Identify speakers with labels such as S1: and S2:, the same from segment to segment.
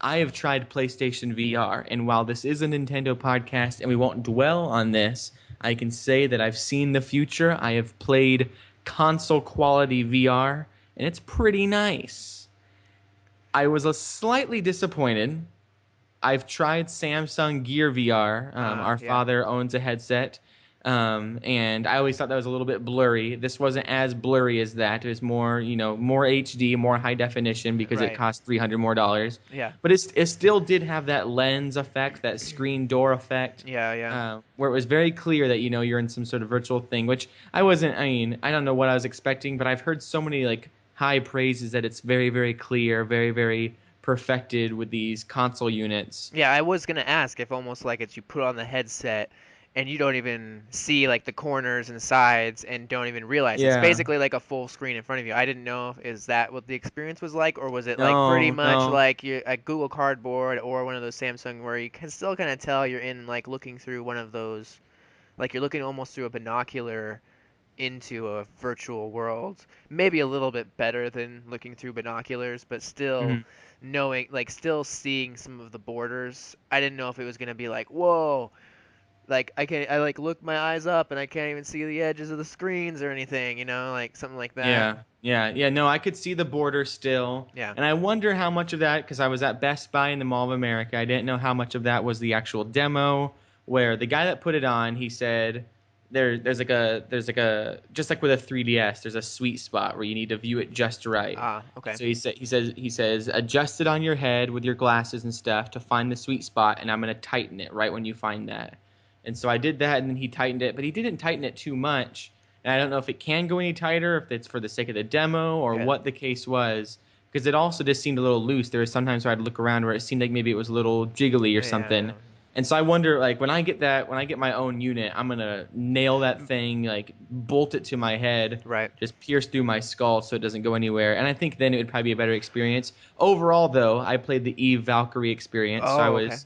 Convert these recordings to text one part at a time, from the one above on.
S1: I have tried PlayStation VR, and while this is a Nintendo podcast and we won't dwell on this, I can say that I've seen the future. I have played console quality VR, and it's pretty nice. I was slightly disappointed. I've tried Samsung Gear VR. Our
S2: Yeah.
S1: father owns a headset, and I always thought that was a little bit blurry. This wasn't as blurry as that. It was more, more HD, more high definition because it
S2: Right.
S1: cost $300 more.
S2: Yeah.
S1: But it still did have that lens effect, that screen door effect,
S2: Yeah, yeah.
S1: where it was very clear that you're in some sort of virtual thing. Which I wasn't. I mean, I don't know what I was expecting, but I've heard so many like high praises that it's very, very clear, very, very perfected with these console units.
S2: Yeah, I was gonna ask if almost like it's you put on the headset and you don't even see like the corners and sides and don't even realize it's
S1: Yeah.
S2: basically like a full screen in front of you. I didn't know is that what the experience was like, or was it like pretty
S1: No,
S2: much
S1: no.
S2: like you a Google Cardboard or one of those Samsung where you can still kind of tell you're in like looking through one of those, like you're looking almost through a binocular into a virtual world. Maybe a little bit better than looking through binoculars, but still
S1: Mhm.
S2: knowing, like, still seeing some of the borders. I didn't know if it was gonna be like, whoa, like I like look my eyes up and I can't even see the edges of the screens or anything, like something like that.
S1: Yeah, yeah, yeah. No, I could see the border still,
S2: Yeah.
S1: and I wonder how much of that, because I was at Best Buy in the Mall of America, I didn't know how much of that was the actual demo, where the guy that put it on, he said there's like a just like with a 3DS, there's a sweet spot where you need to view it just right.
S2: Ah, okay.
S1: So he says adjust it on your head with your glasses and stuff to find the sweet spot, and I'm gonna tighten it right when you find that. And so I did that, and then he tightened it, but he didn't tighten it too much. And I don't know if it can go any tighter, if it's for the sake of the demo, or
S2: Yeah.
S1: what the case was, because it also just seemed a little loose. There was sometimes where I'd look around where it seemed like maybe it was a little jiggly or
S2: Yeah,
S1: something.
S2: yeah.
S1: And so I wonder, like, when I get my own unit, I'm gonna nail that thing, like, bolt it to my head,
S2: Right.
S1: just pierce through my skull so it doesn't go anywhere. And I think then it would probably be a better experience. Overall, though, I played the Eve Valkyrie experience, so I
S2: Oh, okay.
S1: was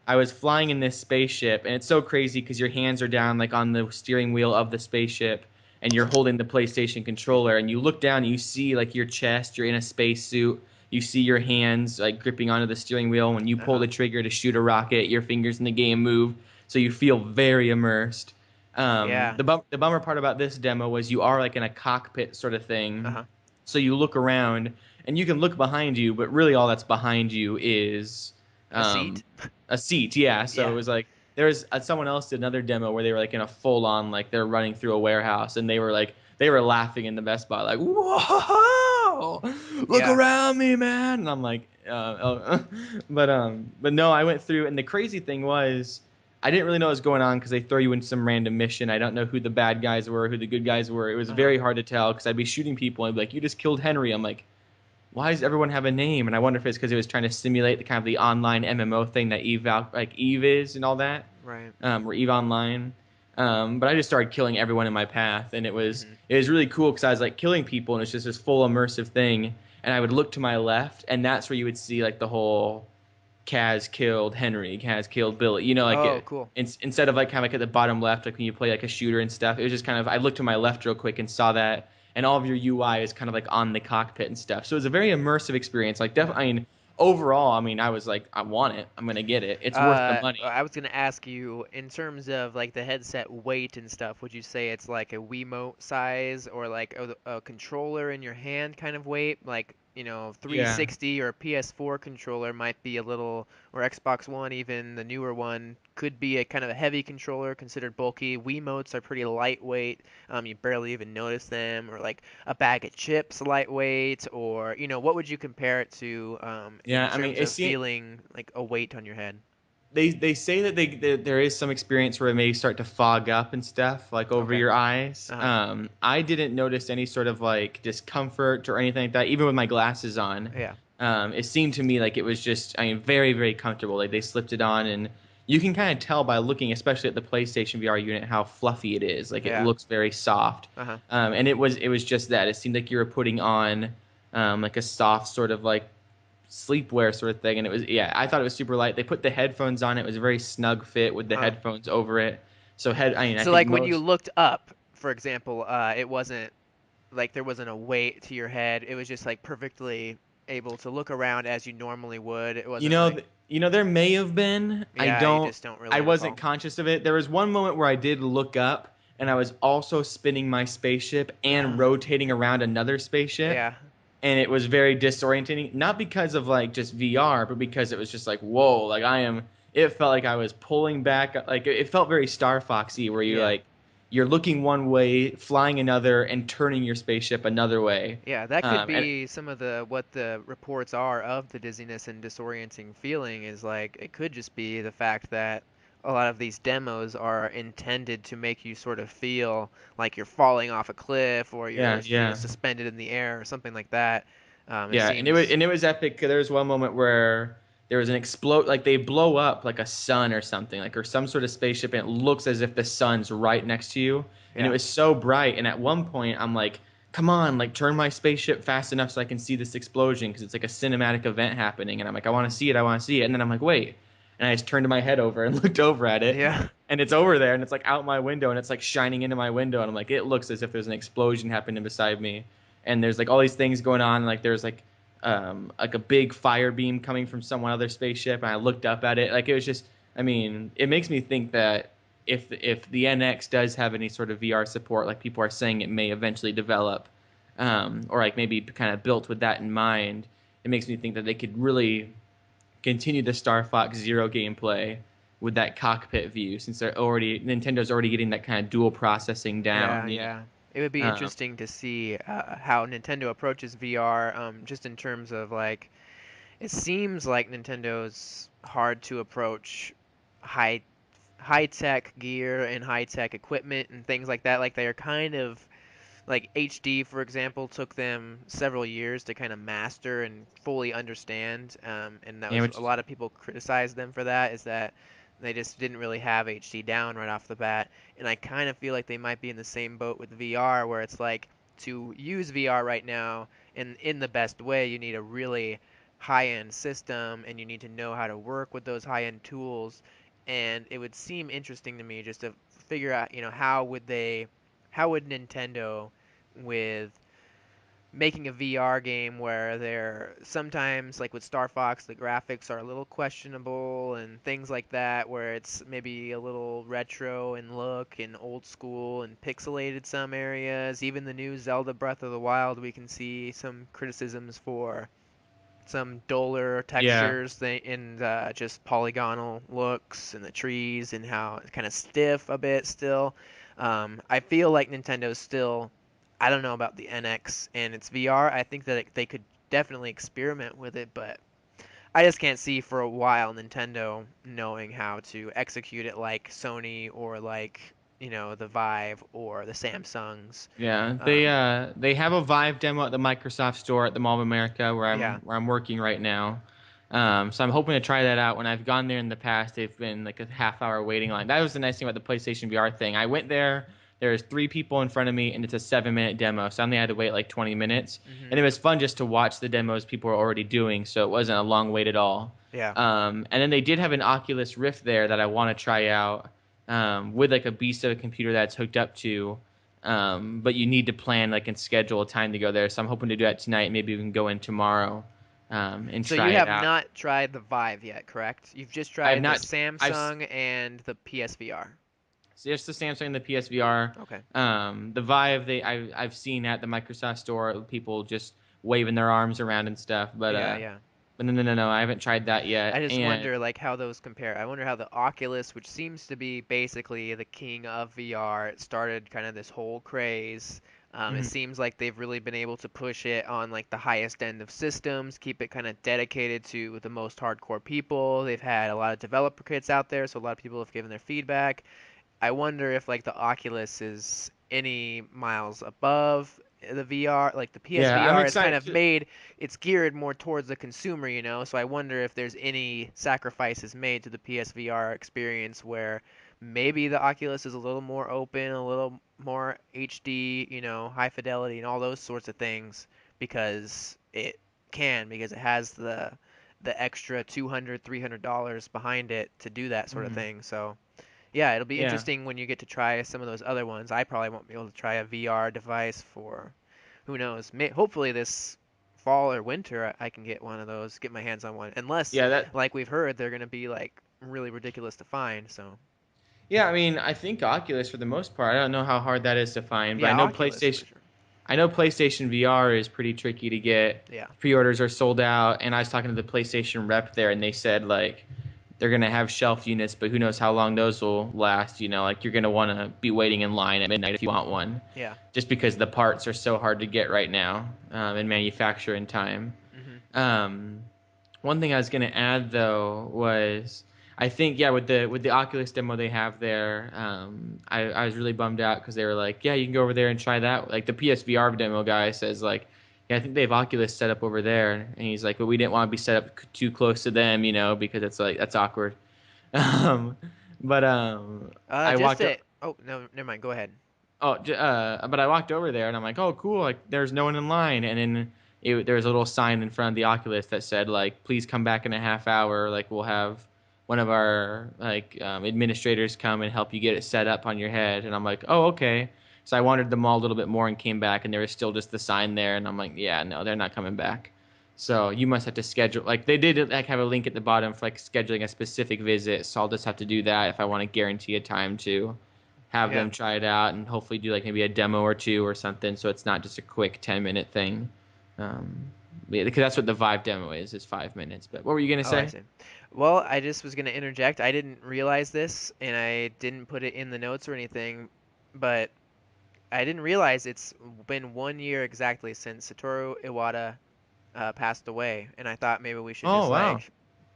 S1: I was flying in this spaceship, and it's so crazy because your hands are down like on the steering wheel of the spaceship, and you're holding the PlayStation controller, and you look down and you see like your chest, you're in a spacesuit, you see your hands like gripping onto the steering wheel. When you pull
S2: Uh-huh.
S1: the trigger to shoot a rocket, your fingers in the game move, so you feel very immersed.
S2: Yeah.
S1: The bummer part about this demo was you are like in a cockpit sort of thing,
S2: Uh-huh.
S1: so you look around and you can look behind you, but really all that's behind you is
S2: A seat?
S1: um, a seat. Yeah, so it
S2: Yeah.
S1: was like there was someone else did another demo where they were like in a full on like they're running through a warehouse, and they were laughing in the Best Buy like, whoa, look
S2: Yeah.
S1: around me, man. And I'm like, oh. But no, I went through, and the crazy thing was I didn't really know what was going on because they throw you in some random mission. I don't know who the bad guys were, who the good guys were. It was
S2: Uh-huh.
S1: very hard to tell because I'd be shooting people and I'd be like, you just killed Henry. I'm like, why does everyone have a name? And I wonder if it's because it was trying to simulate the kind of the online MMO thing that Eve is and all that,
S2: Right.
S1: or Eve Online. But I just started killing everyone in my path, and it was
S2: Mhm.
S1: it was really cool because I was like killing people, and it's just this full immersive thing. And I would look to my left, and that's where you would see like the whole Kaz killed Henry, Kaz killed Billy. Like
S2: Oh, cool.
S1: instead of like kind of like at the bottom left, like when you play like a shooter and stuff, it was just kind of I looked to my left real quick and saw that, and all of your UI is kind of like on the cockpit and stuff. So it was a very immersive experience. Like
S2: Yeah.
S1: definitely, I mean, overall, I mean, I was like, I want it. I'm gonna get it. It's worth the money.
S2: I was gonna ask you in terms of like the headset weight and stuff. Would you say it's like a Wiimote size or like a controller in your hand kind of weight? Like,
S1: Yeah.
S2: 360 or a PS4 controller might be a little, or Xbox One, even the newer one, could be a kind of a heavy controller considered bulky. Wiimotes are pretty lightweight. You barely even notice them, or like a bag of chips lightweight, or what would you compare it to in
S1: Yeah. I mean,
S2: terms of feeling like a weight on your head?
S1: they say that there is some experience where it may start to fog up and stuff like over
S2: Okay.
S1: your eyes.
S2: Uh-huh.
S1: I didn't notice any sort of like discomfort or anything like that, even with my glasses on.
S2: Yeah.
S1: It seemed to me like it was just, I mean, very, very comfortable. Like they slipped it on, and you can kind of tell by looking, especially at the PlayStation VR unit, how fluffy it is. Like it
S2: Yeah.
S1: looks very soft.
S2: Uh-huh.
S1: And it was just that. It seemed like you were putting on like a soft sort of like sleepwear sort of thing. And it was, yeah, I thought it was super light. They put the headphones on. It was a very snug fit with the
S2: Uh-huh.
S1: headphones over it. So I mean, I
S2: So
S1: think
S2: like when you
S1: most.
S2: looked up, for example, it wasn't like there wasn't a weight to your head. It was just like perfectly able to look around as you normally would. It
S1: You
S2: wasn't
S1: know,
S2: like,
S1: there may have been.
S2: yeah, you just don't
S1: I
S2: really
S1: wasn't
S2: recall.
S1: conscious of it. There was one moment where I did look up, and I was also spinning my spaceship and
S2: Uh,
S1: rotating around another spaceship,
S2: yeah,
S1: and it was very disorientating. Not because of like just VR, but because it was just like whoa, like I am. It felt like I was pulling back. Like it felt very Star Foxy, where
S2: yeah.
S1: you're looking one way, flying another, and turning your spaceship another way.
S2: Yeah, that could
S1: And
S2: be some of the what the reports are of the dizziness and disorienting feeling is like it could just be the fact that a lot of these demos are intended to make you sort of feel like you're falling off a cliff or
S1: yeah,
S2: you're,
S1: yeah.
S2: suspended in the air or something like that. It
S1: Yeah, and
S2: seems,
S1: it was epic. There was one moment where there was an explode, like they blow up like a sun or something, like or some sort of spaceship, and it looks as if the sun's right next to you, and it
S2: yeah,
S1: was so bright. And at one point, I'm like, "Come on, like turn my spaceship fast enough so I can see this explosion because it's like a cinematic event happening." And I'm like, "I want
S2: hmm
S1: to see it, I want to see it." And then I'm like, "Wait," and I just turned my head over and looked over at it,
S2: yeah,
S1: and it's over there, and it's like out my window, and it's like shining into my window, and I'm like, it looks as if there's an explosion happening beside me, and there's like all these things going on, like there's like a big fire beam coming from some other spaceship, and I looked up at it. Like it was just, I mean, it makes me think that if the NX does have any sort of VR support, like people are saying it may eventually develop, or like maybe kind of built with that in mind, it makes me think that they could really continue the Star Fox Zero gameplay with that cockpit view, since Nintendo's already getting that kind of dual processing
S2: yeah,
S1: down.
S2: yeah. It would be
S1: Um,
S2: interesting to see how Nintendo approaches VR, just in terms of like it seems like Nintendo's hard to approach high high tech gear and high tech equipment and things like that. Like they are kind of like HD, for example, took them several years to kind of master and fully understand. And that
S1: yeah,
S2: was
S1: which
S2: a lot of people criticized them for that, is that they just didn't really have HD down right off the bat. And I kind of feel like they might be in the same boat with VR, where it's like to use VR right now in the best way, you need a really high-end system and you need to know how to work with those high-end tools. And it would seem interesting to me just to figure out, how would Nintendo with making a VR game where they're sometimes like with Star Fox the graphics are a little questionable and things like that, where it's maybe a little retro in look and old school and pixelated some areas. Even the new Zelda Breath of the Wild, we can see some criticisms for some duller
S1: yeah,
S2: textures in just polygonal looks and the trees and how it's kind of stiff a bit still. I feel like Nintendo's still, I don't know about the NX and its VR. I think that they could definitely experiment with it, but I just can't see for a while Nintendo knowing how to execute it like Sony or like, the Vive or the Samsungs.
S1: yeah.
S2: Um,
S1: They have a Vive demo at the Microsoft Store at the Mall of America
S2: yeah.
S1: where I'm working right now. So I'm hoping to try that out. When I've gone there in the past, they've been like a half-hour waiting line. That was the nice thing about the PlayStation VR thing. I went there. There's three people in front of me, and it's a 7-minute demo. So I only had to wait like 20 minutes, and
S2: hmm
S1: it was fun just to watch the demos people were already doing. So it wasn't a long wait at all.
S2: Yeah.
S1: And then they did have an Oculus Rift there that I want to try out, with like a beast of a computer that's hooked up to. But you need to plan like and schedule a time to go there. So I'm hoping to do that tonight. Maybe we can go in tomorrow, and
S2: So you
S1: try it
S2: have
S1: out.
S2: not tried the Vive yet, correct? You've just
S1: I have
S2: tried the
S1: not. I've
S2: Samsung and the PSVR.
S1: Just the Samsung and the PSVR.
S2: Okay.
S1: The Vive, I've seen at the Microsoft Store people just waving their arms around and stuff.
S2: Yeah, yeah.
S1: But no, I haven't tried that
S2: I
S1: yet.
S2: just
S1: And
S2: wonder like how those compare. I wonder how the Oculus, which seems to be basically the king of VR, it started kind of this whole craze. It
S1: mhm,
S2: seems like they've really been able to push it on like the highest end of systems, keep it kind of dedicated to the most hardcore people. They've had a lot of developer kits out there, so a lot of people have given their feedback. I wonder if like the Oculus is any miles above the VR. Like the
S1: yeah, I'm
S2: PSVR is kind
S1: excited.
S2: of made, it's geared more towards the consumer. So I wonder if there's any sacrifices made to the PSVR experience where maybe the Oculus is a little more open, a little more HD, high fidelity and all those sorts of things because because it has the extra 200, $300 behind it to do that sort of
S1: Mhm,
S2: thing. So yeah, it'll be
S1: yeah.
S2: interesting when you get to try some of those other ones. I probably won't be able to try a VR device for, who knows, hopefully this fall or winter, I can get one of those, get my hands on one. Unless,
S1: Yeah, that.
S2: like we've heard, they're gonna be like really ridiculous to find. So
S1: Yeah, I mean, I think Oculus for the most part. I don't know how hard that is to find, but I
S2: yeah,
S1: know
S2: Oculus for
S1: PlayStation.
S2: sure.
S1: I know PlayStation VR is pretty tricky to get.
S2: Yeah,
S1: Pre-orders are sold out, and I was talking to the PlayStation rep there, and they said like they're gonna have shelf units, but who knows how long those will last? You know, like you're gonna want to be waiting in line at midnight if you want one,
S2: yeah.
S1: just because the parts are so hard to get right now and manufacture in time.
S2: Mhm.
S1: Um, One thing I was going to add though was I think yeah with the Oculus demo they have there, I was really bummed out because they were like, yeah, you can go over there and try that. Like the PSVR demo guy says like, yeah, I think they have Oculus set up over there, and he's like, but we didn't want to be set up too close to them, you know, because it's like that's awkward. Um, but I
S2: Just
S1: walked.
S2: it. Oh no, never mind. Go ahead.
S1: But I walked over there and I'm like, oh, cool. Like, there's no one in line. And then there was a little sign in front of the Oculus that said, like, please come back in a half hour. Like, we'll have one of our administrators come and help you get it set up on your head. And I'm like, oh, okay. So I wandered the mall a little bit more and came back, and there was still just the sign there. And I'm like, yeah, no, they're not coming back. So you must have to schedule. Like, they did like have a link at the bottom for like scheduling a specific visit. So I'll just have to do that if I want to guarantee a time to have
S2: Yeah,
S1: them try it out and hopefully do like maybe a demo or two or something, so it's not just a quick 10-minute thing. Yeah, because that's what the Vive demo is 5 minutes. But what were you gonna
S2: oh, I
S1: say?
S2: see. Well, I just was going to interject. I didn't realize this, and I didn't put it in the notes or anything, but I didn't realize it's been 1 year exactly since Satoru Iwata passed away, and I thought maybe we should
S1: Oh
S2: just
S1: wow,
S2: like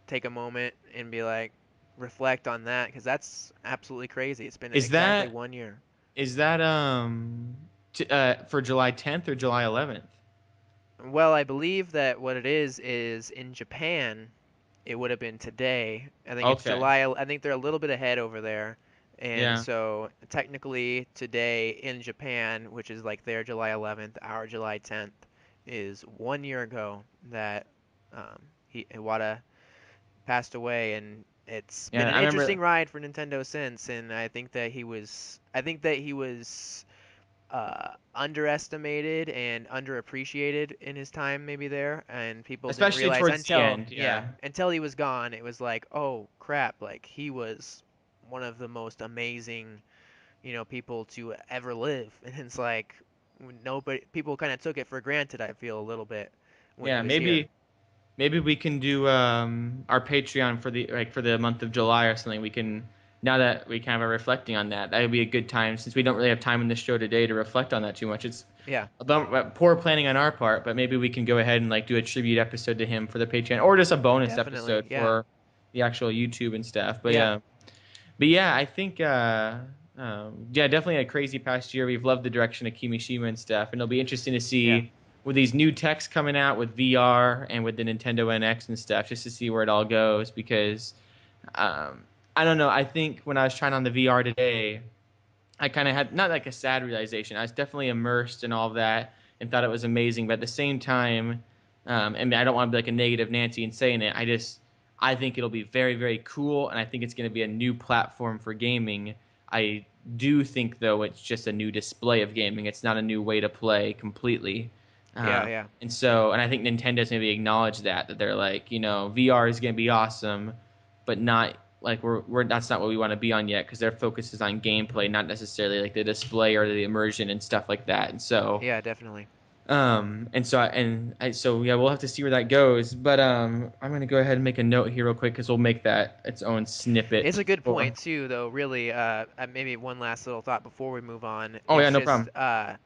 S2: take a moment and be like reflect on that because that's absolutely crazy. It's been
S1: is
S2: exactly
S1: that
S2: 1 year.
S1: is that for July 10th or July 11th?
S2: Well, I believe that what it is in Japan, it would have been today. I think it's
S1: Okay,
S2: July. I think they're a little bit ahead over there. And
S1: yeah,
S2: so technically today in Japan, which is like their July 11th, our July 10th, is 1 year ago that Iwata passed away, and it's been
S1: yeah.
S2: an
S1: I
S2: interesting
S1: remember.
S2: ride for Nintendo since. And I think that he was underestimated and underappreciated in his time maybe there, and people didn't
S1: Especially
S2: realize
S1: towards the
S2: until
S1: end,
S2: yeah
S1: yeah,
S2: until he was gone. It was like, oh crap, like he was one of the most amazing people to ever live. And it's like nobody people kind of took it for granted, I feel, a little bit when he
S1: yeah.
S2: was here.
S1: Maybe we can do our Patreon for the month of July or something. We can now that we kind of are reflecting on that. That would be a good time since we don't really have time in the show today to reflect on that too much. It's
S2: Yeah,
S1: about poor planning on our part, but maybe we can go ahead and like do a tribute episode to him for the Patreon or just a bonus
S2: definitely.
S1: episode
S2: Yeah,
S1: for the actual YouTube and stuff.
S2: yeah,
S1: But yeah, I think yeah, definitely a crazy past year. We've loved the direction of Kimishima and stuff, and it'll be interesting to
S2: yeah,
S1: see with these new techs coming out with VR and with the Nintendo NX and stuff, just to see where it all goes. Because um, I don't know. I think when I was trying on the VR today, I kind of had not like a sad realization. I was definitely immersed in all of that and thought it was amazing. But at the same time, and I don't want to be like a negative Nancy and saying it. I think it'll be very, very cool, and I think it's going to be a new platform for gaming. I do think though it's just a new display of gaming. It's not a new way to play completely.
S2: yeah,
S1: Um,
S2: yeah,
S1: and I think Nintendo's maybe acknowledged that they're like, VR is going to be awesome, but not like we're that's not what we want to be on yet because their focus is on gameplay, not necessarily like the display or the immersion and stuff like that. And so
S2: yeah, definitely.
S1: so yeah, we'll have to see where that goes. But I'm gonna go ahead and make a note here real quick because we'll make that its own
S2: It's
S1: snippet
S2: a good
S1: for.
S2: point too, though. Really, maybe one last little thought before we move on.
S1: Oh yeah,
S2: It's
S1: no
S2: just
S1: problem.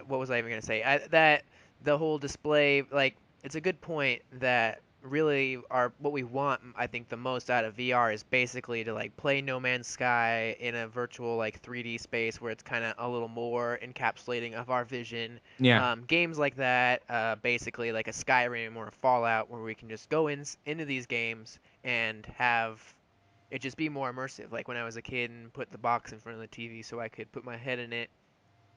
S2: what was I even gonna say? That the whole display, like, it's a good point that really are what we want. I think the most out of VR is basically to like play No Man's Sky in a virtual like 3D space where it's kind of a little more encapsulating of our vision.
S1: Yeah,
S2: Games like that, basically like a Skyrim or a Fallout, where we can just go into these games and have it just be more immersive. Like when I was a kid and put the box in front of the TV so I could put my head in it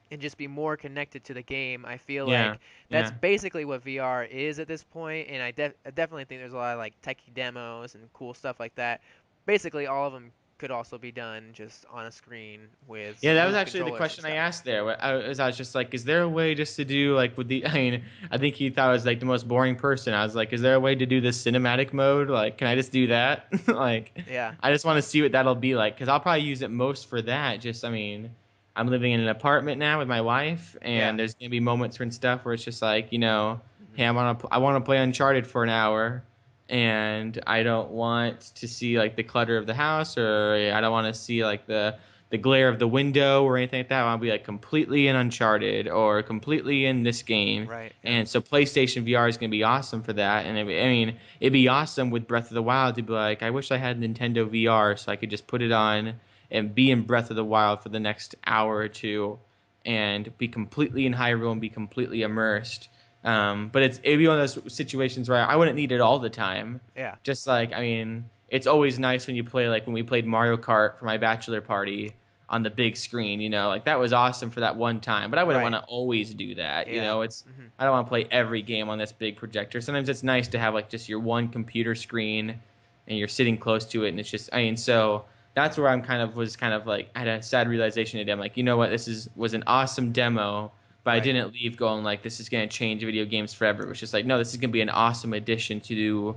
S2: and just be more connected to the game. I feel
S1: yeah,
S2: like that's
S1: yeah,
S2: basically what VR is at this point, and I definitely think there's a lot of like techie demos and cool stuff like that. Basically, all of them could also be done just on a screen with
S1: Yeah,
S2: some
S1: that was
S2: move
S1: actually the
S2: controllers and
S1: question I
S2: stuff.
S1: asked there. I was just like, is there a way just to do like with the? I mean, I think he thought I was like the most boring person. I was like, is there a way to do this cinematic mode? Like, can I just do that? Like,
S2: Yeah,
S1: I just want to see what that'll be like because I'll probably use it most for that. Just, I mean, I'm living in an apartment now with my wife,
S2: yeah,
S1: and there's gonna be moments and stuff where it's just like,
S2: hmm
S1: hey, I want to play Uncharted for an hour, and I don't want to see like the clutter of the house, or I don't want to see like the glare of the window or anything like that. I want to be like completely in Uncharted or completely in this game.
S2: right, yeah,
S1: And so PlayStation VR is going to be awesome for that. And I mean, it'd be awesome with Breath of the Wild to be like, I wish I had Nintendo VR so I could just put it on and be in Breath of the Wild for the next hour or two and be completely in Hyrule and be completely immersed. But it'd be one of those situations where I wouldn't need it all the time.
S2: yeah,
S1: Just like, I mean, it's always nice when you play like when we played Mario Kart for my bachelor party on the big screen, like that was awesome for that one time, but I wouldn't want
S2: right,
S1: to always do that,
S2: yeah,
S1: it's
S2: hmm
S1: I don't want to play every game on this big projector. Sometimes it's nice to have like just your one computer screen and you're sitting close to it and it's just, I mean, so that's where was kind of like I had a sad realization today. I'm like, you know what, was an awesome demo, but I
S2: right,
S1: didn't leave going like this is going to change video games forever. It was just like, no, this is going to be an awesome addition to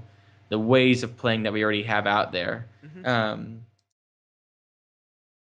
S1: the ways of playing that we already have out there.
S2: hmm